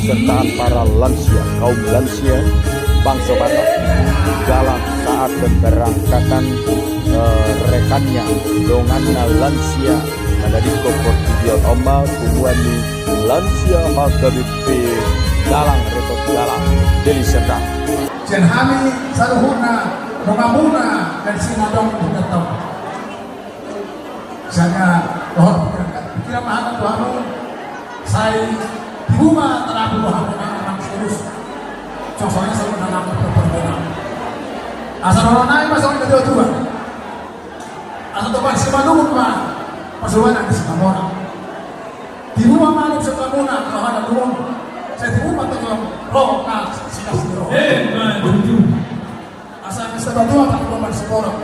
keikutsertaan para lansia, kaum lansia bangsa Batak dalam saat pemberangkatan rekannya donganna lansia menjadi Portugal Oma Kumuani lansia HKBP dalang repot dalang Deli Serdang Jenhami saruhuna mengamuna dan sinadong mengetong saya doa pikiran maha Tuhan saya di rumah terakhir anak serius contohnya saya menanam perbedaan asal orang naik masuk ke dua asal tempat semanung mah pasukan di Singamora di rumah malu sekamuna kalau ada rumah saya di rumah tengok roh nak silas di roh asal bisa berdua tak rumah sekolah